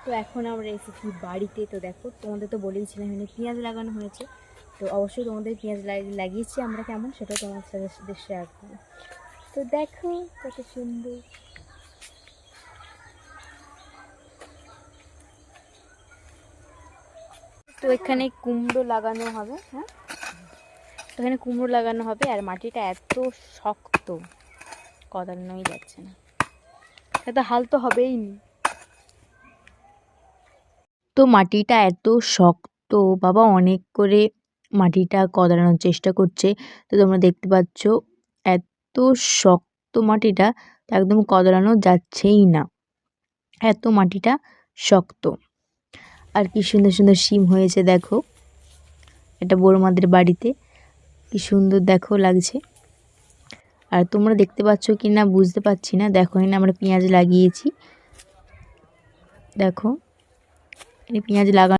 তো এখন আমরা এসেছি বাড়িতে। তো দেখো, তোমাদের তো বলেইছিলাম এখানে পেঁয়াজ লাগানো হয়েছে। তো অবশ্যই তোমাদের পেঁয়াজ লাগিয়েছি আমরা কেমন, সেটা তোমার সাথে শেয়ার করবো। তো দেখো কত সুন্দর। তো এখানে কুমড়ো লাগানো হবে। হ্যাঁ, তো এখানে কুমড়ো লাগানো হবে। আর মাটিটা এত শক্ত, কদানোই যাচ্ছে না, এত হাল তো হবেই নি। তো মাটিটা এত শক্ত, বাবা অনেক করে মাটিটা কদলানোর চেষ্টা করছে। তো তোমরা দেখতে পাচ্ছ এত শক্ত মাটিটা, তো একদম কদলানো যাচ্ছেই না, এত মাটিটা শক্ত। আর কি সুন্দর সুন্দর শিম হয়েছে দেখো, এটা বড়মাদের বাড়িতে, কি সুন্দর দেখো লাগছে। আর তোমরা দেখতে পাচ্ছ কি না বুঝতে পারছি না। দেখো এখানে আমরা পেঁয়াজ লাগিয়েছি, দেখো এই পেঁয়াজ লাগা